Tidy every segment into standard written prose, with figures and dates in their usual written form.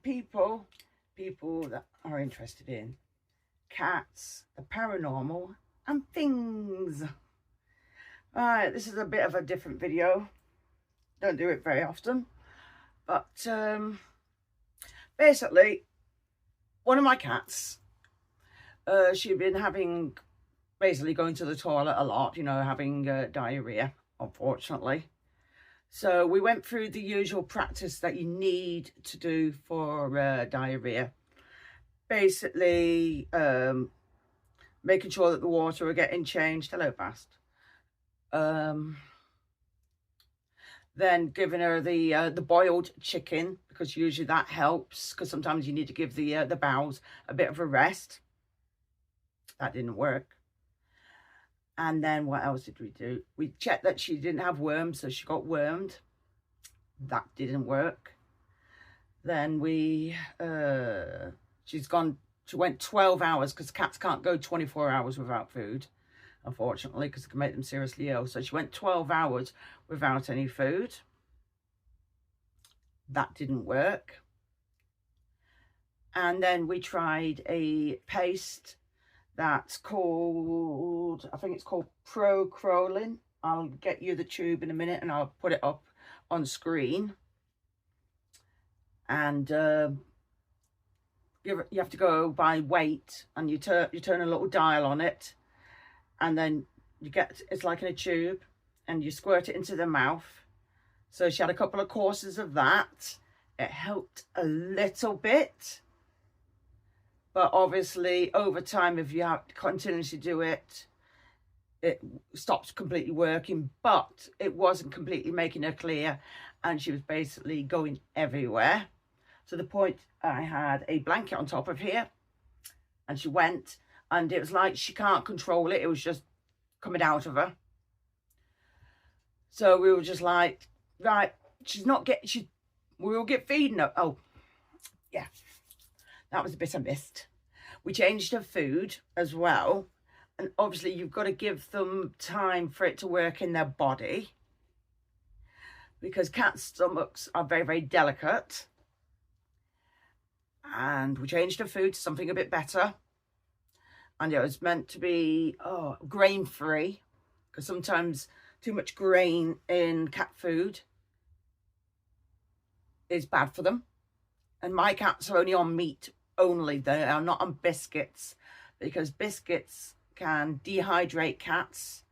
people that are interested in cats, the paranormal, and things. Alright, this is a bit of a different video. Don't do it very often. But basically, one of my cats, she'd been having, basically going to the toilet a lot, you know, having diarrhea, unfortunately. So we went through the usual practice that you need to do for diarrhea. Basically, making sure that the water are getting changed. Hello, Bast. Then giving her the boiled chicken, because usually that helps, because sometimes you need to give the bowels a bit of a rest. That didn't work. And then what else did we do? We checked that she didn't have worms, so she got wormed. That didn't work. Then she went 12 hours, because cats can't go 24 hours without food, unfortunately, because it can make them seriously ill. So she went 12 hours without any food. That didn't work. And then we tried a paste that's called, I think it's called Procrolin. I'll get you the tube in a minute and I'll put it up on screen. And you have to go by weight, and you turn a little dial on it, and then you get, it's like in a tube, and you squirt it into the mouth. So she had a couple of courses of that. It helped a little bit. But obviously, over time, if you have to continuously do it, it stopped completely working. But it wasn't completely making her clear, and she was basically going everywhere. To the point I had a blanket on top of here, and she went, and it was like she can't control it. It was just coming out of her. So we were just like, right, we will get feeding her. Oh, yeah. That was a bit I missed. We changed her food as well. And obviously you've got to give them time for it to work in their body, because cats' stomachs are very, very delicate. And we changed her food to something a bit better. And it was meant to be grain-free, because sometimes too much grain in cat food is bad for them. And my cats are only on meat only. They are not on biscuits, because biscuits can dehydrate cats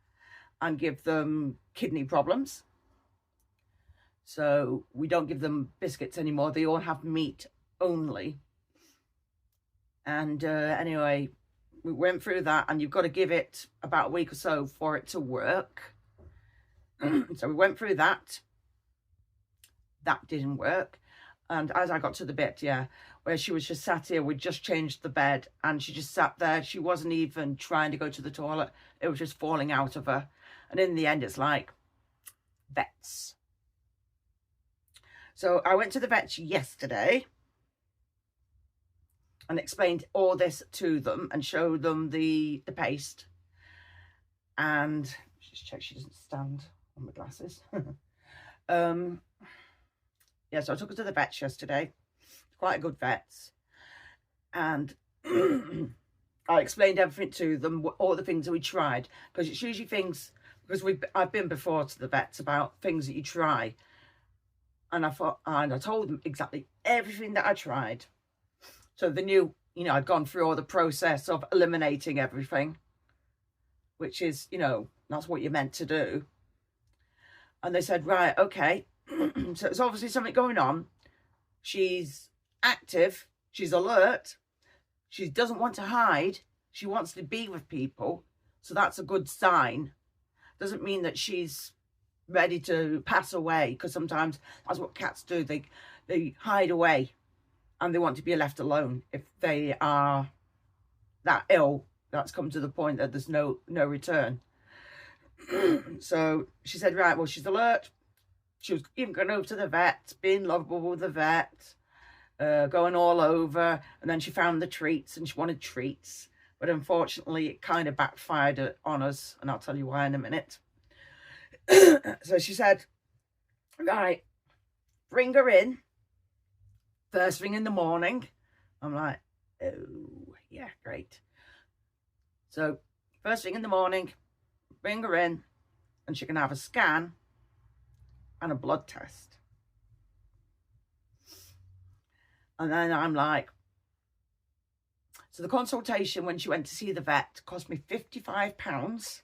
and give them kidney problems. So we don't give them biscuits anymore. They all have meat only. And anyway, we went through that, and you've got to give it about a week or so for it to work. So we went through that. That didn't work. And as I got to the bit, where she was just sat here, we just changed the bed, and she just sat there. She wasn't even trying to go to the toilet. It was just falling out of her. And in the end, it's like, vets. So I went to the vets yesterday and explained all this to them and showed them the paste. And just check she doesn't stand on my glasses. Yeah, so I took her to the vets yesterday. Quite a good vets. And I explained everything to them, all the things that we tried. Because it's usually things, because I've been before to the vets about things that you try. And I told them exactly everything that I tried. So they knew, you know, I'd gone through all the process of eliminating everything, which is, you know, that's what you're meant to do. And they said, right, okay. So it's obviously something going on. She's active. She's alert. She doesn't want to hide. She wants to be with people. So that's a good sign. Doesn't mean that she's ready to pass away, because sometimes that's what cats do. They hide away, and they want to be left alone if they are that ill. That's come to the point that there's no return. So she said, right, well, she's alert. She was even going over to the vet, being lovable with the vet, going all over. And then she found the treats, and she wanted treats. But unfortunately, it kind of backfired on us. And I'll tell you why in a minute. So she said, right, bring her in First thing in the morning, I'm like, oh, yeah, great. So first thing in the morning, bring her in and she can have a scan and a blood test. And then I'm like, so the consultation when she went to see the vet cost me £55.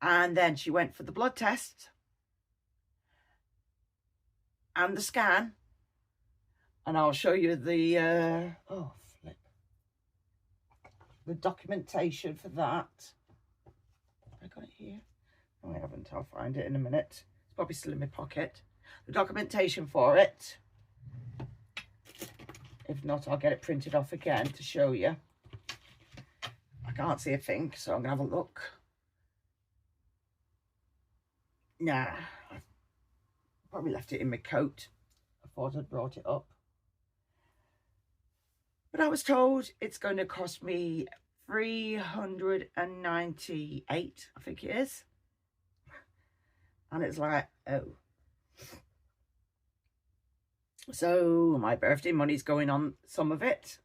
And then she went for the blood test and the scan. And I'll show you the, the documentation for that. Have I got it here? No, I haven't. I'll find it in a minute. It's probably still in my pocket. The documentation for it. If not, I'll get it printed off again to show you. I can't see a thing, so I'm going to have a look. Nah, I've probably left it in my coat. I thought I'd brought it up. But I was told it's going to cost me $398, I think it is. And it's like, oh. So my birthday money's going on some of it.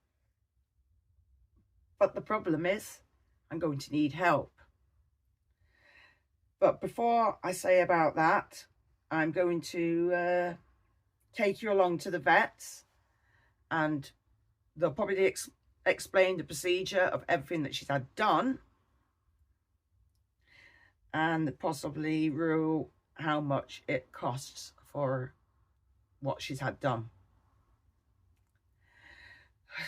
But the problem is, I'm going to need help. But before I say about that, I'm going to take you along to the vets, and they'll probably explain the procedure of everything that she's had done, and possibly rule how much it costs for what she's had done.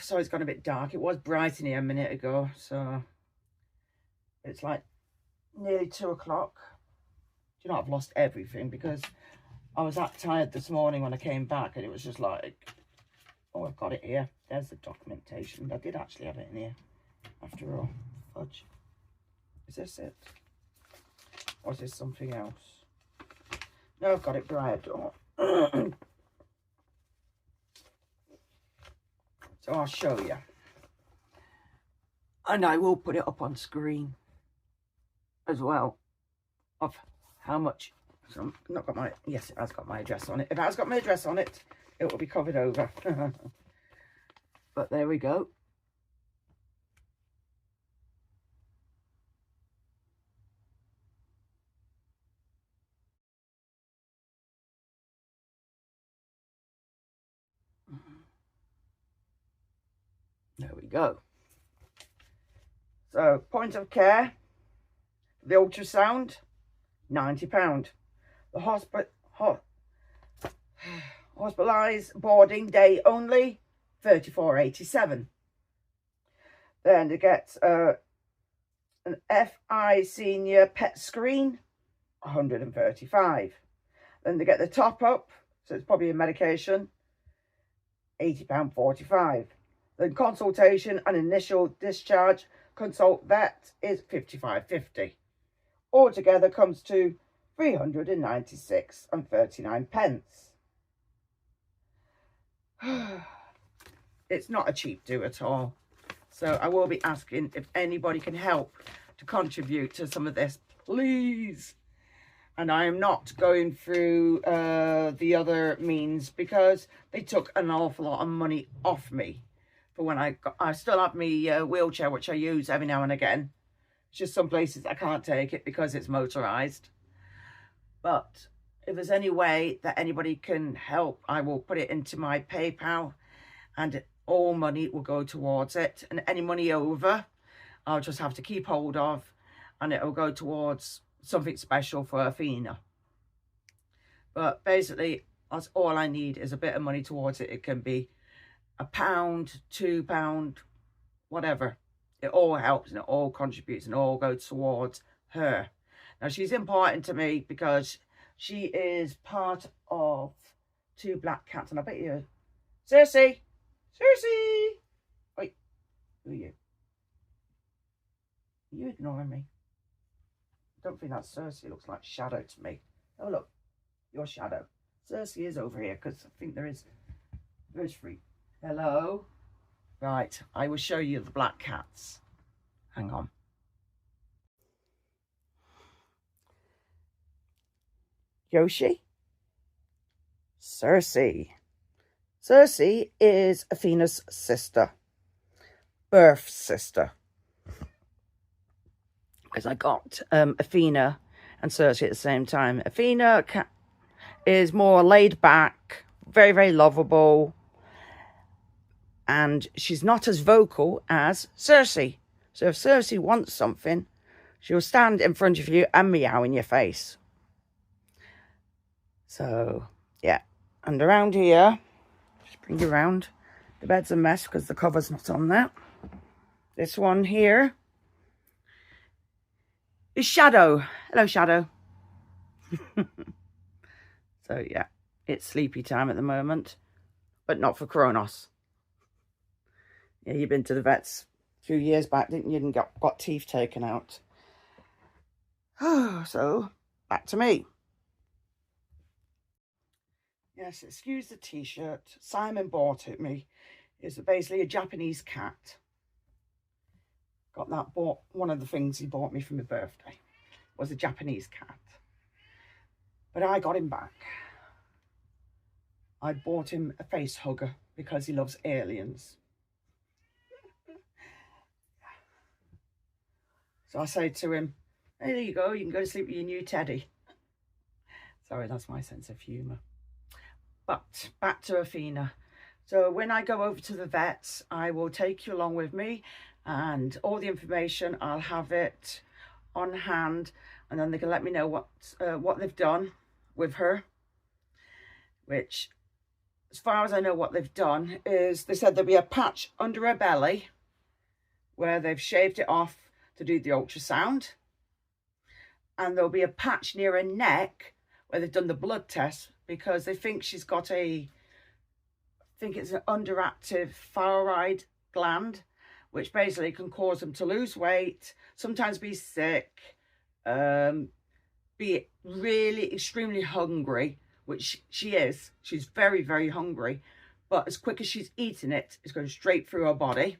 So it's gone a bit dark. It was bright in here a minute ago, so it's like nearly 2 o'clock. Do you know, I've lost everything because I was that tired this morning when I came back, and it was just like, oh, I've got it here. There's the documentation. I did actually have it in here after all. Fudge. Is this it? Or is this something else? No, I've got it bright. So I'll show you. And I will put it up on screen as well of how much. So I'm not got my, yes, it has got my address on it. If it has got my address on it, it will be covered over. But there we go. There we go. So, point of care, the ultrasound, £90. The hospitalised boarding day only, $34.87. Then they get an FI senior PET screen, $135. Then they get the top up, so it's probably a medication, £80.45. Then consultation and initial discharge consult vet is $55.50. Altogether comes to £396.39. It's not a cheap do at all. So I will be asking if anybody can help to contribute to some of this, please. And I am not going through the other means because they took an awful lot of money off me. For when I still have my wheelchair, which I use every now and again. It's just some places I can't take it because it's motorised. But if there's any way that anybody can help, I will put it into my PayPal, and all money will go towards it. And any money over, I'll just have to keep hold of, and it will go towards something special for Athena. But basically, that's all I need is a bit of money towards it. It can be £1, £2, whatever. It all helps and it all contributes and all goes towards her. Now, she's important to me because she is part of 2 black cats. And I bet you, Circe, wait, who are you? Are you ignoring me? I don't think that's Circe. It looks like Shadow to me. Oh, look, your Shadow. Circe is over here because I think there's 3. Hello. Right, I will show you the black cats. Hang on. Yoshi, Circe. Circe is Athena's sister, birth sister. Because I got Athena and Circe at the same time. Athena is more laid back, very, very lovable. And she's not as vocal as Circe. So if Circe wants something, she'll stand in front of you and meow in your face. So, yeah. And around here, just bring you around. The bed's a mess because the cover's not on there. This one here is Shadow. Hello, Shadow. So, yeah, it's sleepy time at the moment, but not for Kronos. Yeah, you've been to the vets a few years back, didn't you? And got teeth taken out. So, back to me. Yes, excuse the t-shirt. Simon bought it me. It's basically a Japanese cat. Got that one of the things he bought me for my birthday was a Japanese cat. But I got him back. I bought him a face hugger because he loves aliens. So I say to him, hey, there you go. You can go to sleep with your new teddy. Sorry, that's my sense of humour. But back to Athena. So when I go over to the vets, I will take you along with me, and all the information, I'll have it on hand, and then they can let me know what they've done with her. Which, as far as I know, what they've done is they said there'll be a patch under her belly where they've shaved it off to do the ultrasound, and there'll be a patch near her neck where they've done the blood test because they think she's got I think it's an underactive thyroid gland, which basically can cause them to lose weight, sometimes be sick, be really extremely hungry, which she is. She's very, very hungry, but as quick as she's eating it, it's going straight through her body.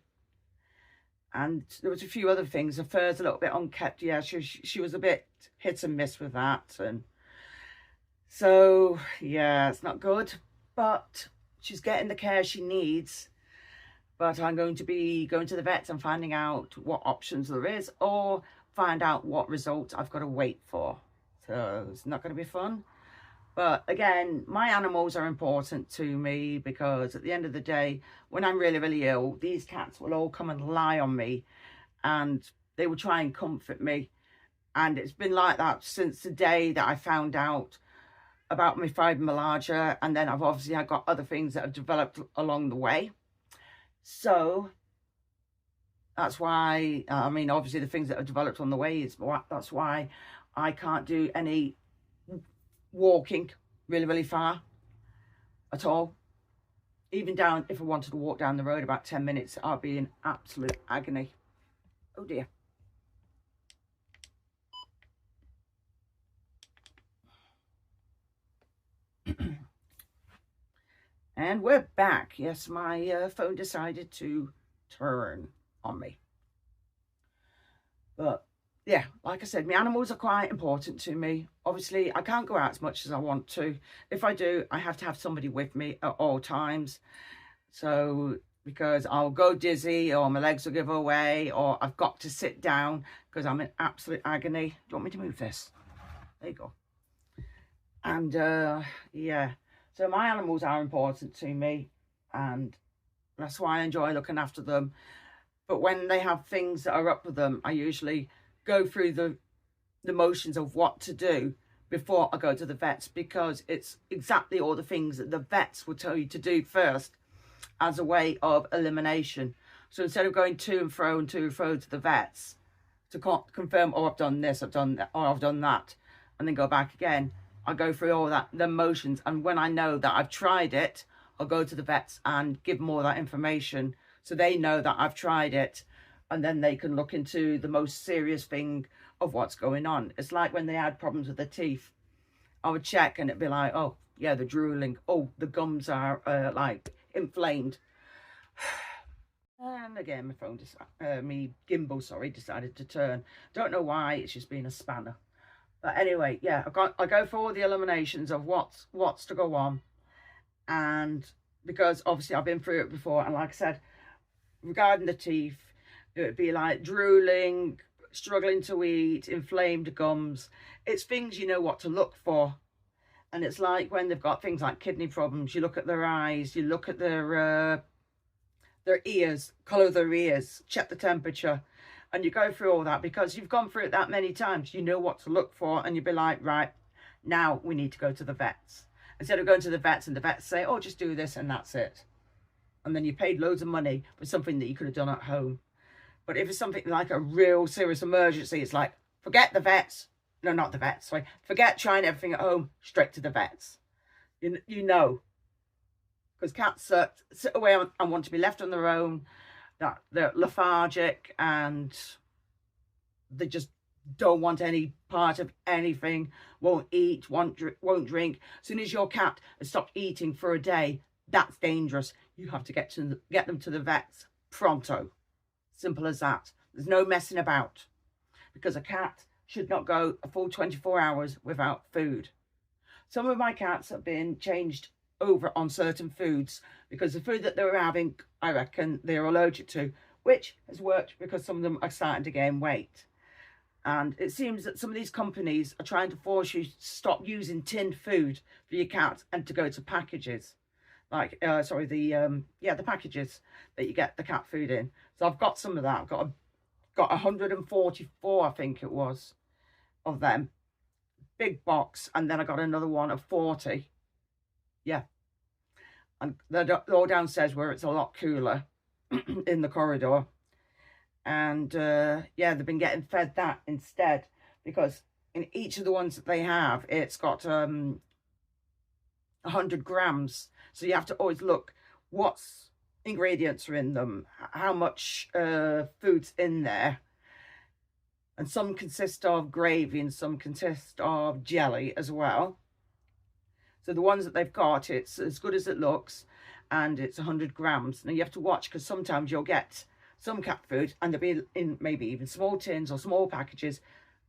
And there was a few other things. Her fur's a little bit unkept. Yeah, she was a bit hit and miss with that. And so, yeah, it's not good. But she's getting the care she needs. But I'm going to be going to the vets and finding out what options there is, or find out what result I've got to wait for. So it's not going to be fun. But again, my animals are important to me because at the end of the day, when I'm really, really ill, these cats will all come and lie on me and they will try and comfort me. And it's been like that since the day that I found out about my fibromyalgia. And then I've got other things that have developed along the way. So that's why, I mean, obviously the things that have developed on the way that's why I can't do any walking really, really far at all. Even down, if I wanted to walk down the road about 10 minutes, I'd be in absolute agony. Oh dear. And we're back. Yes, my phone decided to turn on me. But yeah, like I said, my animals are quite important to me. Obviously, I can't go out as much as I want to. If I do, I have to have somebody with me at all times. So, because I'll go dizzy, or my legs will give away, or I've got to sit down because I'm in absolute agony. Do you want me to move this? There you go. And yeah, so my animals are important to me, and that's why I enjoy looking after them. But when they have things that are up with them, I usually go through the motions of what to do before I go to the vets, because it's exactly all the things that the vets will tell you to do first as a way of elimination. So instead of going to and fro to the vets to confirm, oh, I've done this, I've done that, or I've done that, and then go back again, I go through all the motions. And when I know that I've tried it, I'll go to the vets and give them all that information so they know that I've tried it, and then they can look into the most serious thing of what's going on. It's like when they had problems with their teeth. I would check and it'd be like, oh, yeah, they're drooling. Oh, the gums are like inflamed. And again, my phone, my gimbal, decided to turn. Don't know why, it's just been a spanner. But anyway, yeah, I go for all the eliminations of what's to go on. And because obviously I've been through it before, and like I said, regarding the teeth, it would be like drooling, struggling to eat, inflamed gums. It's things you know what to look for. And it's like when they've got things like kidney problems, you look at their eyes, you look at their ears, colour their ears, check the temperature, and you go through all that because you've gone through it that many times. You know what to look for, and you'd be like, right, now we need to go to the vets. Instead of going to the vets and the vets say, oh, just do this and that's it. And then you paid loads of money for something that you could have done at home. But if it's something like a real serious emergency, it's like, forget the vets. No, not the vets, sorry. Forget trying everything at home, straight to the vets. You know. Because cats sit away and want to be left on their own. That they're lethargic and they just don't want any part of anything, won't eat, won't drink. As soon as your cat has stopped eating for a day, that's dangerous. You have to get them to the vets pronto. Simple as that. There's no messing about, because a cat should not go a full 24 hours without food. Some of my cats have been changed over on certain foods because the food that they were having, I reckon they're allergic to, which has worked because some of them are starting to gain weight. And it seems that some of these companies are trying to force you to stop using tinned food for your cat and to go to packages. Like, the packages that you get the cat food in. So I've got some of that. I've got 144, I think it was, of them. Big box. And then I got another one of 40. Yeah. And they're all downstairs where it's a lot cooler in the corridor. And yeah, they've been getting fed that instead, because in each of the ones that they have, it's got 100 grams. So you have to always look what's ingredients are in them, how much food's in there. And some consist of gravy and some consist of jelly as well. So the ones that they've got, it's as good as it looks, and it's 100 grams. Now you have to watch, because sometimes you'll get some cat food and they'll be in maybe even small tins or small packages,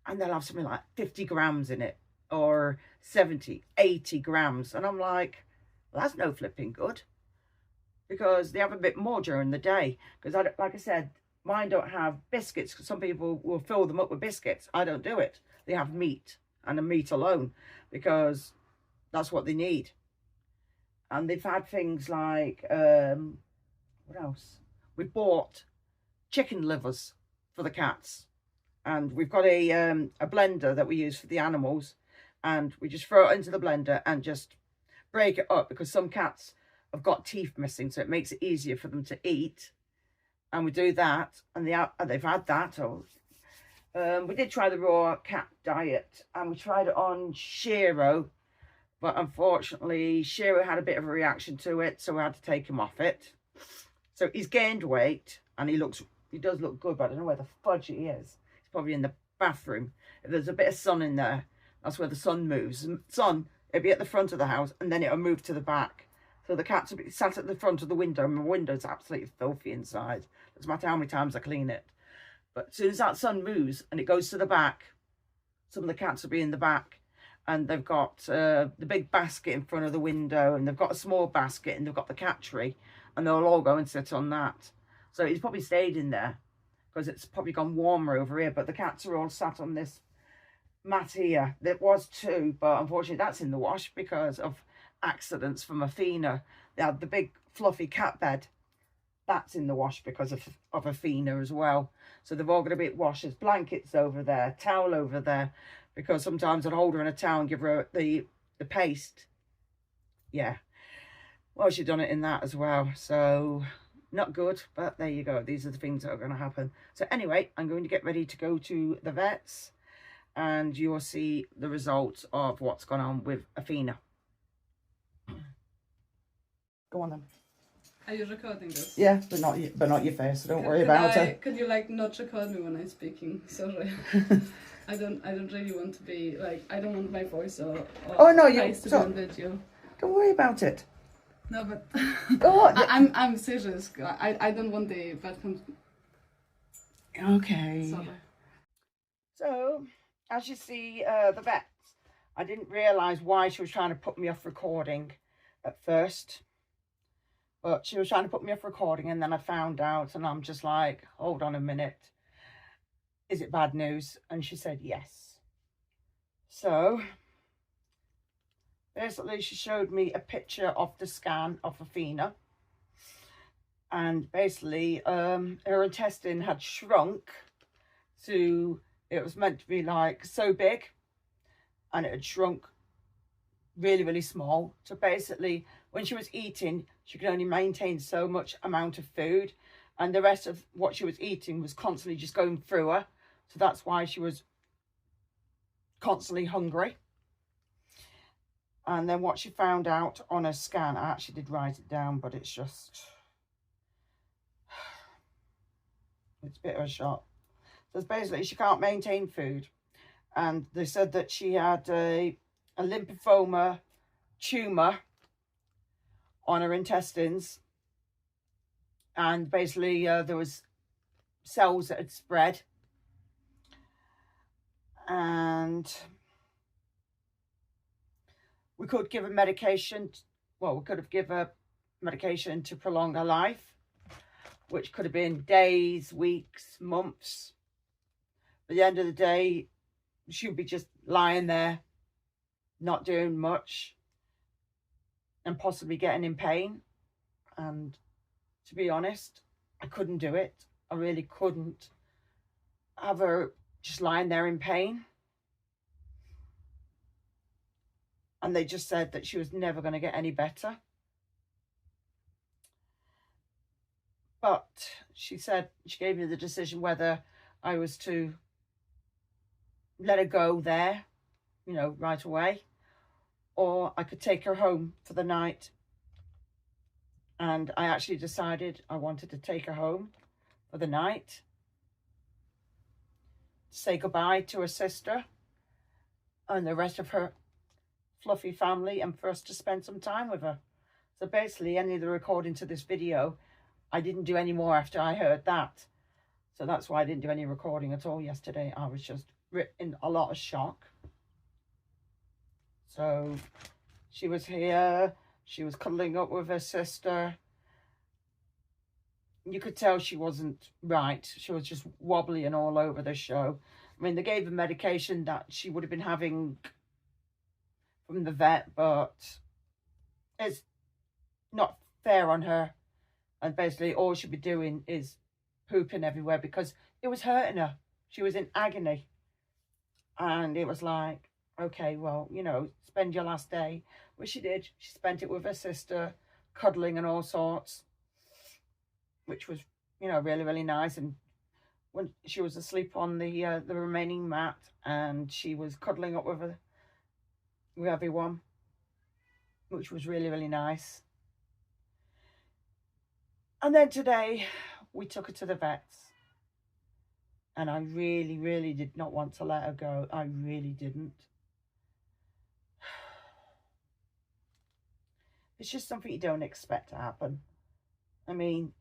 and they'll have something like 50 grams in it, or 70, 80 grams. And I'm like, well, that's no flipping good, because they have a bit more during the day. Because like I said, mine don't have biscuits, because some people will fill them up with biscuits. I don't do it. They have meat, and a meat alone, because that's what they need. And they've had things like, what else? We bought chicken livers for the cats. And we've got a blender that we use for the animals. And we just throw it into the blender and just break it up, because some cats have got teeth missing. So it makes it easier for them to eat. And we do that. And they've had that. We did try the raw cat diet. And we tried it on Shiro. But unfortunately, Shiro had a bit of a reaction to it, so we had to take him off it. So he's gained weight, and he does look good, but I don't know where the fudge he is. He's probably in the bathroom. If there's a bit of sun in there, that's where the sun moves. The sun, it'll be at the front of the house, and then it'll move to the back. So the cat's will be sat at the front of the window, and my window's absolutely filthy inside. Doesn't matter how many times I clean it. But as soon as that sun moves and it goes to the back, some of the cats will be in the back. And they've got the big basket in front of the window, and they've got a small basket, and they've got the cat tree, and they'll all go and sit on that. So he's probably stayed in there because it's probably gone warmer over here. But the cats are all sat on this mat here. There was two, but unfortunately that's in the wash because of accidents from Athena. They had the big fluffy cat bed. That's in the wash because of Athena as well. So they've all got a bit washed. There's blankets over there, towel over there. Because sometimes I'd hold her in a towel and give her the paste. Yeah. Well, she'd done it in that as well. So, not good. But there you go. These are the things that are going to happen. So, anyway, I'm going to get ready to go to the vets. And you'll see the results of what's gone on with Athena. Go on then. Are you recording this? Yeah, but not your face. So don't worry about it. Could you like not record me when I'm speaking? Sorry. I don't really want to be like, I don't want my voice or oh no, face to be on video. Don't worry about it. No, but go on. I'm serious. I don't want the bad Okay. Sorry. So, as you see, the vets, I didn't realise why she was trying to put me off recording. at first. But she was trying to put me off recording, and then I found out, and I'm just like, hold on a minute. Is it bad news? And she said yes. So basically she showed me a picture of the scan of Athena. And basically her intestine had shrunk to, it was meant to be like so big, and it had shrunk really, really small. So basically when she was eating, she could only maintain so much amount of food, and the rest of what she was eating was constantly just going through her. So that's why she was constantly hungry. And then what she found out on her scan, I actually did write it down, but it's just, it's a bit of a shock. So basically she can't maintain food. And they said that she had a lymphoma tumour on her intestines. And basically there was cells that had spread. And we could give her medication. Well, we could have given her medication to prolong her life, which could have been days, weeks, months. At the end of the day, she would be just lying there, not doing much, and possibly getting in pain. And to be honest, I couldn't do it. I really couldn't have her just lying there in pain. And they just said that she was never going to get any better. But she said, she gave me the decision whether I was to let her go there, you know, right away, or I could take her home for the night. And I actually decided I wanted to take her home for the night, say goodbye to her sister and the rest of her fluffy family, and for us to spend some time with her. So basically any of the recording to this video, I didn't do any more after I heard that. So that's why I didn't do any recording at all yesterday. I was just in a lot of shock. So she was here, she was cuddling up with her sister. You could tell she wasn't right. She was just wobbling all over the show. I mean, they gave her medication that she would have been having from the vet, but it's not fair on her. And basically all she'd be doing is pooping everywhere because it was hurting her. She was in agony. And it was like, okay, well, you know, spend your last day. Which she did. She spent it with her sister, cuddling and all sorts, which was, you know, really, really nice. And when she was asleep on the remaining mat, and she was cuddling up with her, with everyone, which was really, really nice. And then today we took her to the vets, and I really, really did not want to let her go. I really didn't. It's just something you don't expect to happen. I mean,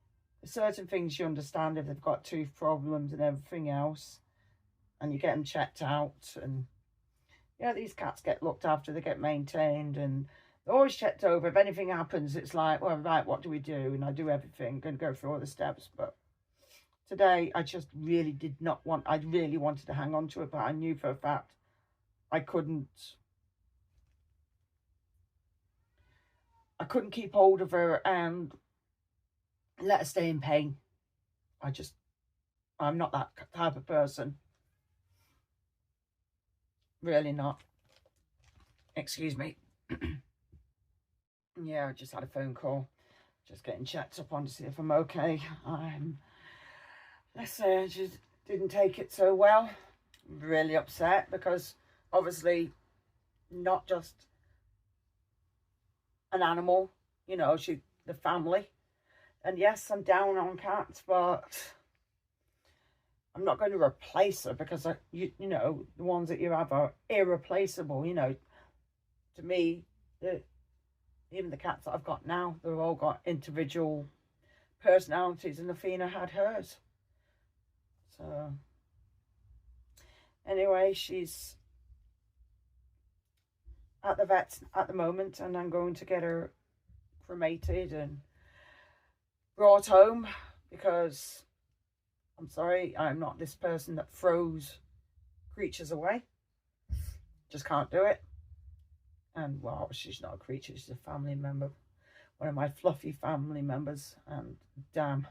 certain things you understand if they've got tooth problems and everything else, and you get them checked out, and yeah, these cats get looked after, they get maintained, and they're always checked over. If anything happens, it's like, well, right, what do we do? And I do everything and go through all the steps. But today, I just really did not want, I really wanted to hang on to it, but I knew for a fact I couldn't keep hold of her and let her stay in pain. I'm not that type of person. Really not. Excuse me. Yeah, I just had a phone call. Just getting checked up on to see if I'm okay. Let's say I just didn't take it so well. Really upset because obviously not just an animal, you know, the family. And yes, I'm down on cats, but I'm not going to replace her because you know, the ones that you have are irreplaceable. You know, to me, even the cats that I've got now, they've all got individual personalities, and Athena had hers. So anyway, she's at the vet's at the moment, and I'm going to get her cremated and brought home, because I'm sorry, I'm not this person that throws creatures away. Just can't do it. And well, she's not a creature, she's a family member, one of my fluffy family members, and damn,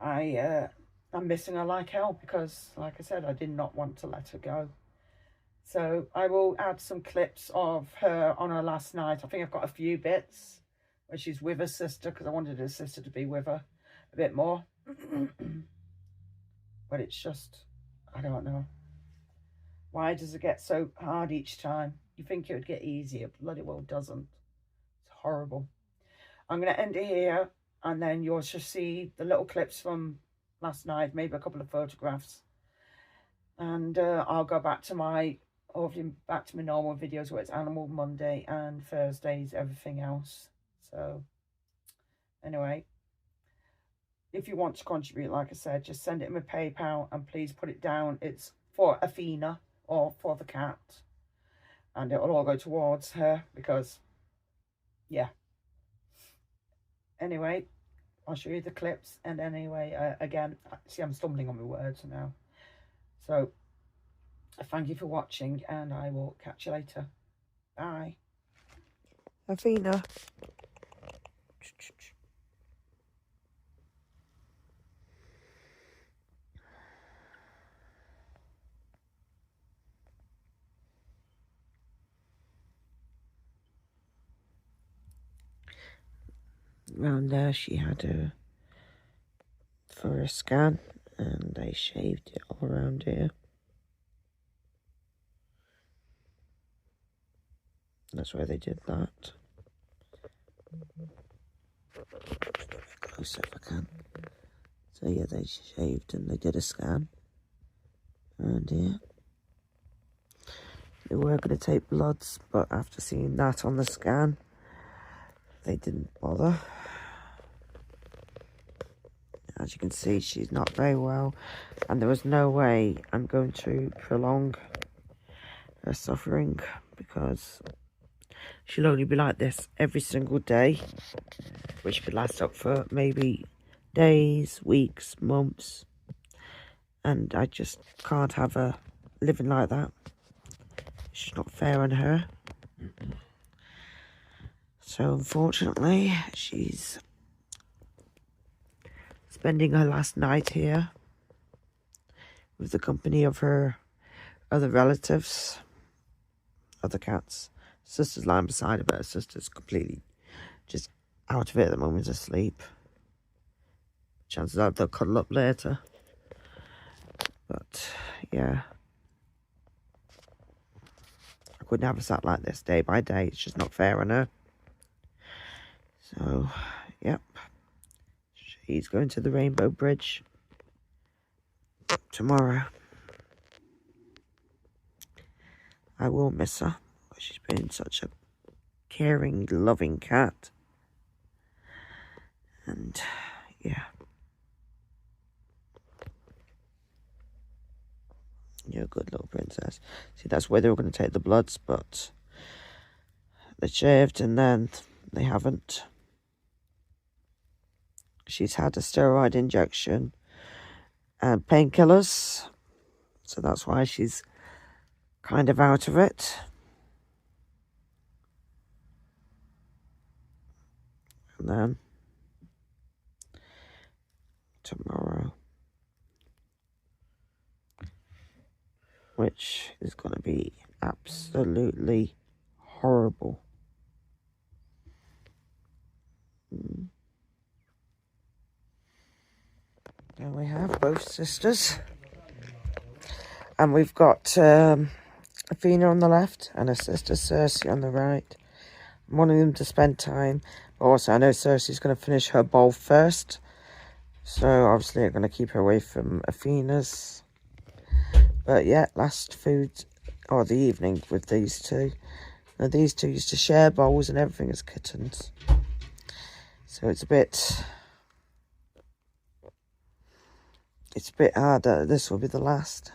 I'm missing her like hell, because like I said, I did not want to let her go. So I will add some clips of her on her last night. I think I've got a few bits where she's with her sister, because I wanted her sister to be with her a bit more. But it's just, I don't know. Why does it get so hard each time? You think it would get easier, bloody well doesn't. It's horrible. I'm going to end it here, and then you'll just see the little clips from last night, maybe a couple of photographs. And I'll go back to my normal videos, where it's Animal Monday and Thursdays, everything else. So anyway, if you want to contribute, like I said, just send it in my PayPal, and please put it down. It's for Athena, or for the cat, and it will all go towards her, because yeah. Anyway, I'll show you the clips. And anyway, again, see, I'm stumbling on my words now. So thank you for watching, and I will catch you later. Bye. Athena. Around there she had a for a scan, and they shaved it all around here. That's why they did that. Close if I can. So yeah, they shaved and they did a scan around here. They were going to take bloods, but after seeing that on the scan, they didn't bother. As you can see, she's not very well, and there was no way I'm going to prolong her suffering, because she'll only be like this every single day, which could last up for maybe days, weeks, months, and I just can't have her living like that. It's just not fair on her. So unfortunately, she's spending her last night here with the company of her other relatives, other cats. Sister's lying beside her, but her sister's completely just out of it at the moment, asleep. Chances are they'll cuddle up later. But yeah, I couldn't have her sat like this day by day. It's just not fair on her. So, yep. She's going to the Rainbow Bridge tomorrow. I will miss her. She's been such a caring, loving cat. And, yeah. You're a good little princess. See, that's where they were going to take the bloods, but they shaved and then they haven't. She's had a steroid injection and painkillers, so that's why she's kind of out of it. And then tomorrow, which is going to be absolutely horrible. There we have both sisters. And we've got Athena on the left and her sister Cersei on the right. I'm wanting them to spend time. But also, I know Cersei's going to finish her bowl first. So, obviously, I'm going to keep her away from Athena's. But, yeah, last food, or the evening with these two. Now, these two used to share bowls and everything as kittens. So, it's a bit harder. This will be the last.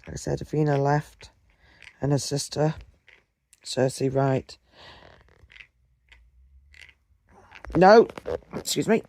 Like I said, Athena left and her sister Cersei right. No, excuse me.